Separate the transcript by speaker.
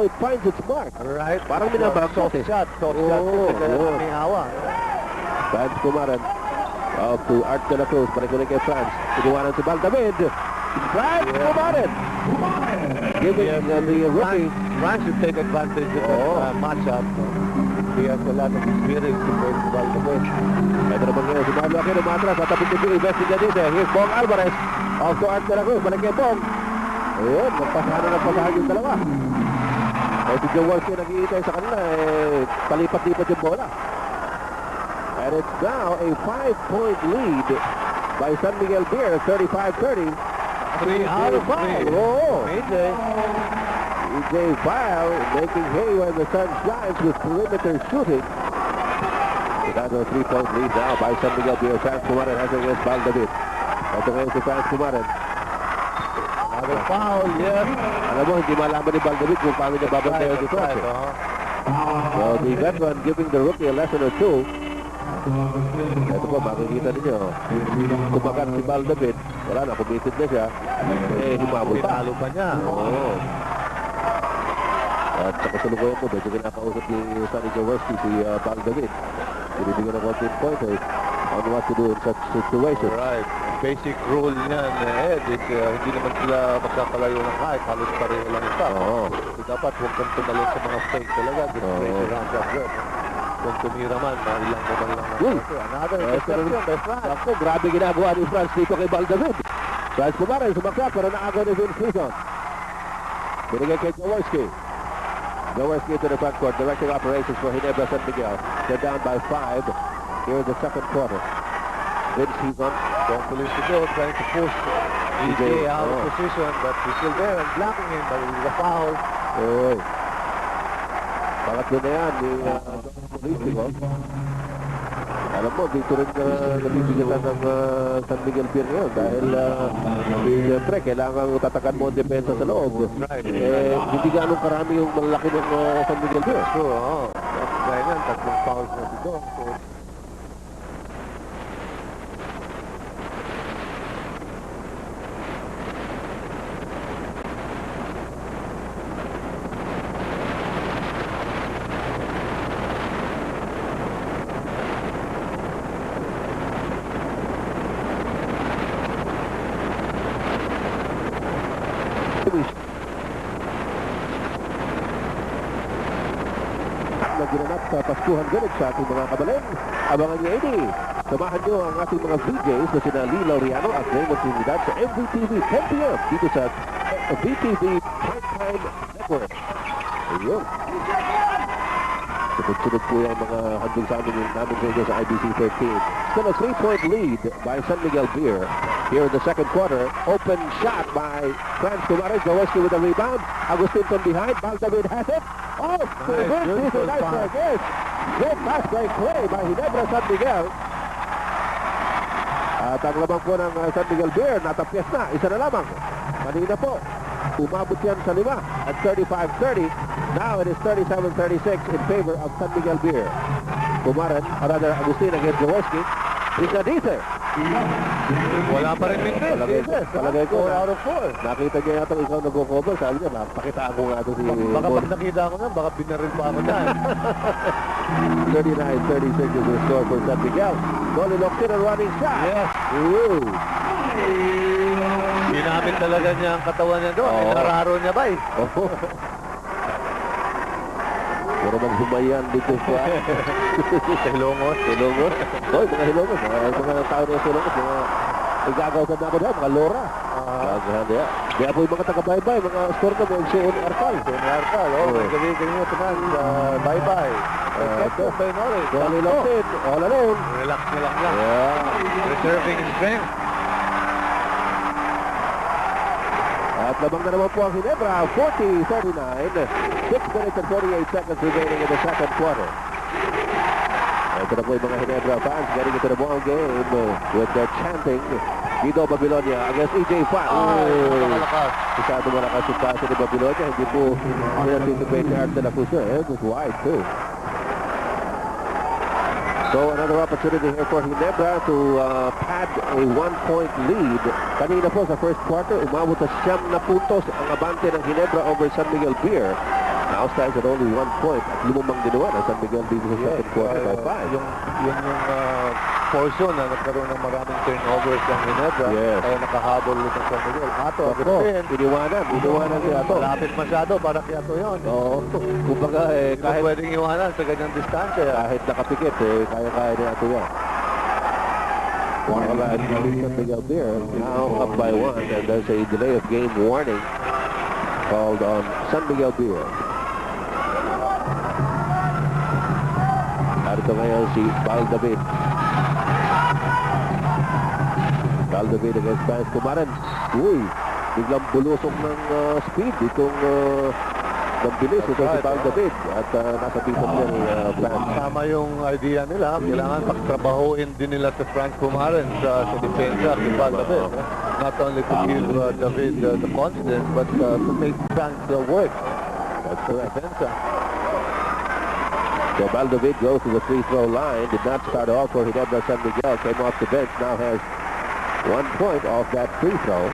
Speaker 1: it finds its mark.
Speaker 2: Right.
Speaker 1: Parang minabagsos
Speaker 2: Soft shot. Soft shot. Kaya may hawa.
Speaker 1: Franz Pumaran. Out to Art de la Cruz. Balik-balik kay Franz. Tiniwanan si Baldavid. Franz Pumaran. Giving the rookie.
Speaker 2: Franz should take advantage of that matchup. He has a lot of experience compared to Baldavid.
Speaker 1: Ito naman ngayon, si Pablo Aquino matras at tapos yung investiga dito. Here's Bong Alvarez. Off to Art de la Cruz. Balik kay Bong. Ayun, nagpasahan yung dalawa. Eh, si Jaworski nag-iitay sa kanila. Palipat-lipat yung bola. And it's now a 5-point lead by San Miguel Beer, 35-30.
Speaker 2: 3 out of 5.
Speaker 1: Oh,
Speaker 2: AJ
Speaker 1: File making hay when the sun shines with perimeter shooting. That's a 3-point lead now by San Miguel Beer. Franz Pumaran has against Baldavid. Ito ngayon si Franz Pumaran.
Speaker 2: Another foul, yes.
Speaker 1: Alam mo, hindi malaman ni Baldavid kung paano niya babantayan dito. So the veteran giving the rookie a lesson or two. Ito po, makikita ninyo. Kumagat si Baldavid. Wala na, committed na siya. Himabol pa.
Speaker 2: Pinalo pa niya.
Speaker 1: Oo. At sa kasalukuyan po, medyo kinakausap ni Sonny Jaworski si Baldavid. Binibigyan ng konting pointers on what to do in such situation.
Speaker 2: Right. Basic rule niyan, Ed, is hindi naman sila magkakalayo ng height. Halos pareho lang ito.
Speaker 1: Oo.
Speaker 2: So, dapat huwag kang tumalon sa mga fake talaga. Just raise around that good. Kung tumira man, ilang naman lang. Another interception by Franz.
Speaker 1: Ako, grabe ginagawa ni Franz dito kay Baldavid. Franz Pumaran, sumaksak, pero naagaw ni Vince Cleason. Binigay kay Jaworski. Jaworski to the front court, directing operations for Ginebra San Miguel. They're down by 5 here in the second quarter. Vince Cleason.
Speaker 2: Don't believe to go, trying to push EJ out of position, but he's still there and blocking him, but it's a foul.
Speaker 1: Oy. Pangatlo na yan ni Politico. Alam mo, dito rin nabibigatan ng San Miguel Beer ngayon dahil siyempre, kailangan tatakan mo ang depensa sa loob.
Speaker 2: Right.
Speaker 1: Hindi ganun karami yung malaki ng San Miguel Beer.
Speaker 2: Sure, oo. Dahil yan, tatlong fouls na si Dong. So,
Speaker 1: na ginanap sa Paskuhan Ganit sa ating mga kabalin. Abangan niyo ini. Samahan niyo ang ating mga VJs na sina Lee Laureano at Raymond Trinidad sa MVTV 10 p.m. dito sa VTV Primetime Network. Ayun. Sunod-sunod po yung mga handong sa amin namin dito sa IBC 13. Still a 3-point lead by San Miguel Beer. Here in the second quarter, open shot by Franz Pumaran. Jaworski with a rebound. Agustin from behind. Baldavid has it. Oh, nice pass. Yes. Great pass break play by Ginebra San Miguel. At ang lamang po ng San Miguel Beer, natapyas na. Isa na lamang. Kanina po, umabot yan sa 5 at 35-30. Now it is 37-36 in favor of San Miguel Beer. Pumaran, rather Agustin against Jaworski. Brigadite.
Speaker 2: wala pa rin minutes.
Speaker 1: Palagay ko.
Speaker 2: 4 out of 4.
Speaker 1: Nakita niya yata ikaw nag-cover. Sabi niya, pakitaan ko nga ito si...
Speaker 2: Baka pag nakita ko na, baka binaril pa ako dyan.
Speaker 1: 39-36 is the score for San Miguel. Dolly Locsin and running shot.
Speaker 2: Yes.
Speaker 1: Ooh.
Speaker 2: Ginamit talaga niya ang katawan niya doon. Inararo niya ba eh.
Speaker 1: Oh. Puro maghumayan dito sa...
Speaker 2: Hilongos.
Speaker 1: Hilongos. Hoy, mga Hilongos. Mga tao na sa Hilongos. Mga igagaw ka na ako dyan. Mga Lora. Kaya po yung mga taga-bye-bye. Mga score na mo. Seon Arcal.
Speaker 2: Seon Arcal. Oh, may gabi-gabi mo tunan sa bye-bye. Ito, Benore.
Speaker 1: Dolly Locsin. All alone.
Speaker 2: Relax na lang lang.
Speaker 1: Yeah.
Speaker 2: Reserving his strength.
Speaker 1: At labang na naman po ang Ginebra, 40-39, 6 minutes and 48 seconds remaining in the second quarter. Ito na po yung mga Ginebra fans getting into the ball game with their chanting. Guido Babilonia against EJ Fan.
Speaker 2: Malakas.
Speaker 1: Masyado malakas yung pasa ni Babilonia. Hindi po anticipate ni Art de la Cruz. It was wide too. So another opportunity here for Ginebra to pad a 1-point lead. Kanina po sa first quarter, umabot sa 9 na puntos ang abante ng Ginebra over San Miguel Beer. Now stands at only 1 point at lumang ginawa ng San Miguel dito sa second quarter by 5.
Speaker 2: Yun yung portion na nagkaroon ng maraming turnovers ng Ginebra.
Speaker 1: Yes.
Speaker 2: Kaya nakahabol ulit ang San Miguel. Ato,
Speaker 1: Ako, iniwanan niya ito.
Speaker 2: malapit masyado para kaya ito yun.
Speaker 1: Oo, kumbaga
Speaker 2: Kahit
Speaker 1: kahit,
Speaker 2: pwedeng iwanan sa ganyang distansya.
Speaker 1: kahit nakapikit kaya-kaya niya ito yan. Waterline from San Miguel there, now up by 1, and there's a delay of game warning called on San Miguel Beer. Narito ngayon si Valdavid. Valdavid against Franz Kumaran. Uy, biglang bulusok ng speed itong nagbilis ito si Valdavid at nasa piso niya ni Franz.
Speaker 2: Tama yung idea nila. Kailangan pagtrabahuin din nila si Frank Pumaren sa depensa kay David. Not only to give David the confidence, but to make Frank work.
Speaker 1: That's
Speaker 2: Sa
Speaker 1: correct.
Speaker 2: depensa.
Speaker 1: So Valdavid goes to the free throw line. Did not start off for Ginebra San Miguel. Came off the bench. Now has 1 point off that free throw.